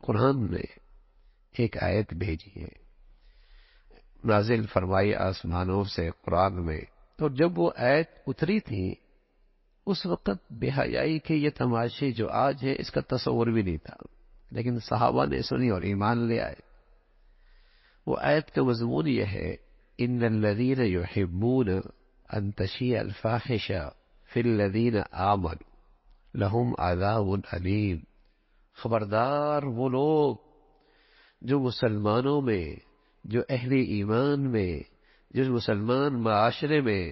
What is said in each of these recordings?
قرآن نے ایک آیت بھیجی ہے، نازل فرمائی آسمانوں سے قرآن میں، تو جب وہ آیت اتری تھی اس وقت بے حیائی کے یہ تماشے جو آج ہے اس کا تصور بھی نہیں تھا، لیکن صحابہ نے سنی اور ایمان لے آئے۔ وہ آیت کا مضمون یہ ہے، ان الذین یحبون ان تشیع الفاحشہ فی الذین آمنوا لہم عذاب علیم۔ خبردار وہ لوگ جو مسلمانوں میں، جو اہل ایمان میں، جو مسلمان معاشرے میں،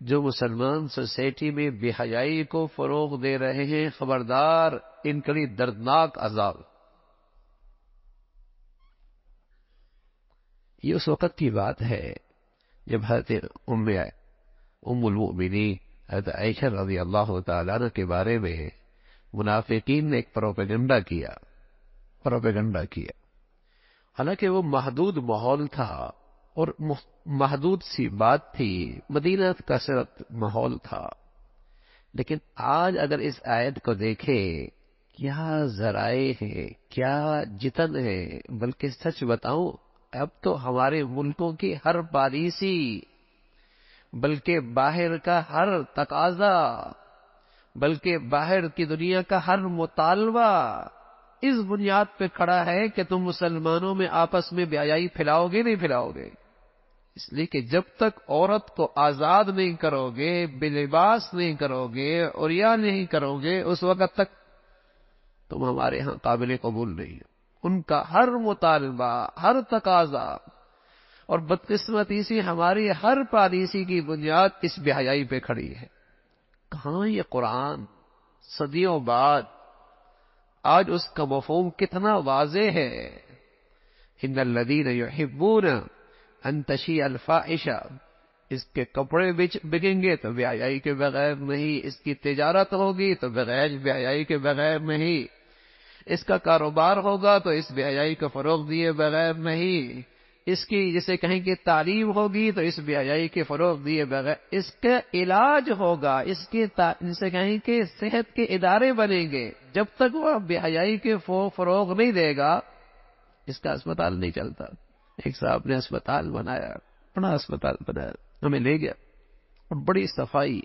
جو مسلمان سوسائٹی میں بے حیائی کو فروغ دے رہے ہیں، خبردار ان کے لیے دردناک عذاب۔ یہ اس وقت کی بات ہے جب حضرت ام المؤمنین حضرت عائشہ رضی اللہ تعالیٰ عنہ کے بارے میں منافقین نے ایک پروپیگنڈا کیا، حالانکہ وہ محدود ماحول تھا اور محدود سی بات تھی، مدینہ کا صرف ماحول تھا، لیکن آج اگر اس آیت کو دیکھیں کیا ذرائع ہیں، کیا جتن ہے، بلکہ سچ بتاؤں اب تو ہمارے ملکوں کی ہر پالیسی، بلکہ باہر کا ہر تقاضا، بلکہ باہر کی دنیا کا ہر مطالبہ اس بنیاد پہ کھڑا ہے کہ تم مسلمانوں میں آپس میں بے حیائی پھیلاؤ گے نہیں پھیلاؤ گے، اس لیے کہ جب تک عورت کو آزاد نہیں کرو گے، بے لباس نہیں کرو گے، عریا نہیں کرو گے، اس وقت تک تم ہمارے ہاں قابل قبول نہیں ہو۔ ان کا ہر مطالبہ، ہر تقاضا، اور بدقسمتی سے ہماری ہر پالیسی کی بنیاد اس بے حیائی پہ کھڑی ہے۔ کہاں یہ قرآن صدیوں بعد آج اس کا مفہوم کتنا واضح ہے۔ ان الذین یحبون ان تشیع الفاحشہ، اس کے کپڑے بکیں گے تو بے حیائی کے بغیر نہیں، اس کی تجارت ہوگی تو بغیر بے حیائی کے بغیر نہیں، اس کا کاروبار ہوگا تو اس بے حیائی کو فروغ دیے بغیر نہیں، اس کی جسے کہیں کہ تعلیم ہوگی تو اس بے حیائی کے فروغ دیے بغیر، اس کا علاج ہوگا، اسے کہیں کہ صحت کے ادارے بنیں گے، جب تک وہ بے حیائی کے فروغ نہیں دے گا اس کا اسپتال نہیں چلتا۔ ایک صاحب نے اسپتال بنایا، بڑا اسپتال بنایا، ہمیں لے گیا اور بڑی صفائی،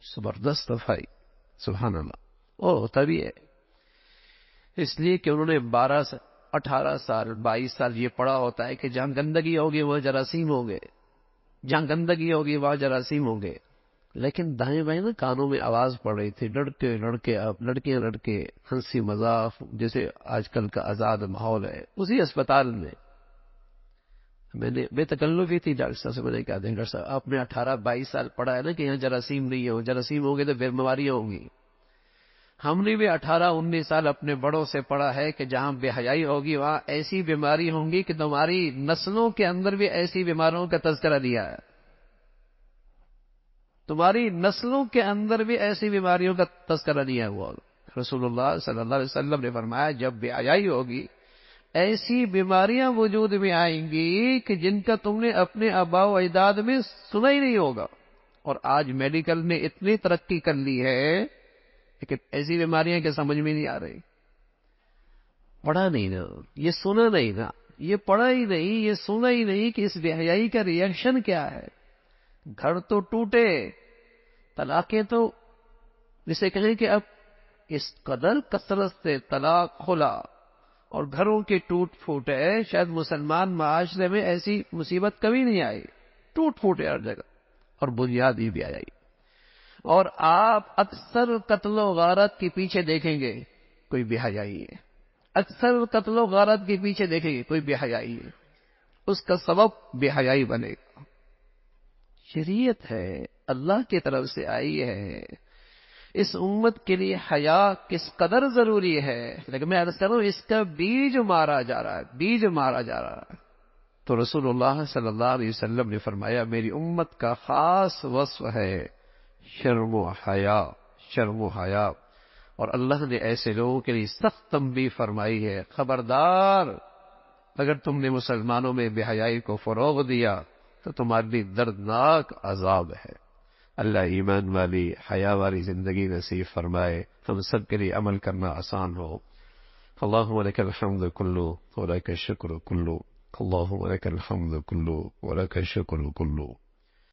زبردست صفائی، سبحان اللہ، اور ہوتا بھی ہے اس لیے کہ انہوں نے 18 سال 22 سال یہ پڑھا ہوتا ہے کہ جہاں گندگی ہوگی وہاں جراثیم ہوں گے، جہاں گندگی ہوگی وہاں جراثیم ہوں گے، لیکن دائیں بائیں نا کانوں میں آواز پڑ رہی تھی، لڑکے اب لڑکیاں لڑکے، ہنسی مذاق، جیسے آج کل کا آزاد ماحول ہے۔ اسی اسپتال میں میں نے بے تکلفی تھی ڈاکٹر صاحب سے، میں نے کہا ڈاکٹر صاحب آپ نے 18-22 سال پڑھا ہے نا کہ یہاں جراثیم نہیں ہو، جراثیم ہوں گے تو پھر بیماریاں ہوں گی۔ ہم نے بھی 18-19 سال اپنے بڑوں سے پڑھا ہے کہ جہاں بے حیائی ہوگی وہاں ایسی بیماری ہوں گی کہ تمہاری نسلوں کے اندر بھی ایسی بیماریوں کا تذکرہ دیا ہے، تمہاری نسلوں کے اندر بھی ایسی بیماریوں کا تذکرہ دیا ہوا۔ رسول اللہ صلی اللہ علیہ وسلم نے فرمایا جب بے حیائی ہوگی ایسی بیماریاں وجود میں آئیں گی کہ جن کا تم نے اپنے آباء و اجداد میں سنا ہی نہیں ہوگا، اور آج میڈیکل نے اتنی ترقی کر لی ہے لیکن ایسی بیماریاں کہ سمجھ میں نہیں آ رہی۔ پڑھا نہیں نا، یہ سنا نہیں نا، یہ پڑھا ہی نہیں، یہ سنا ہی نہیں کہ اس بے حیائی کا ریئیکشن کیا ہے۔ گھر تو ٹوٹے، طلاقیں تو جسے کہیں کہ اب اس قدر کثرت سے طلاق کھلا اور گھروں کے ٹوٹ پھوٹ ہے، شاید مسلمان معاشرے میں ایسی مصیبت کبھی نہیں آئی، ٹوٹ پھوٹ ہے ہر جگہ، اور بنیاد ہی بھی آئی۔ اور آپ اکثر قتل و غارت کے پیچھے دیکھیں گے کوئی بے حیائی ہے، اکثر قتل و غارت کے پیچھے دیکھیں گے کوئی بے حیائی ہے، اس کا سبب بے حیائی بنے گا۔ شریعت ہے، اللہ کی طرف سے آئی ہے، اس امت کے لیے حیا کس قدر ضروری ہے، لیکن میں عرض کر رہا ہوں اس کا بیج مارا جا رہا ہے۔ تو رسول اللہ صلی اللہ علیہ وسلم نے فرمایا میری امت کا خاص وصف ہے شرم و حیا، اور اللہ نے ایسے لوگوں کے لیے سخت تنبیہ فرمائی ہے، خبردار اگر تم نے مسلمانوں میں بے حیائی کو فروغ دیا تو تمہارے لیے دردناک عذاب ہے۔ اللہ ایمان والی حیا والی زندگی نصیب فرمائے، ہم سب کے لیے عمل کرنا آسان ہو۔ اللهم لك الحمد كله ولك الشكر كله، اللهم لك الحمد كله ولك الشكر كله.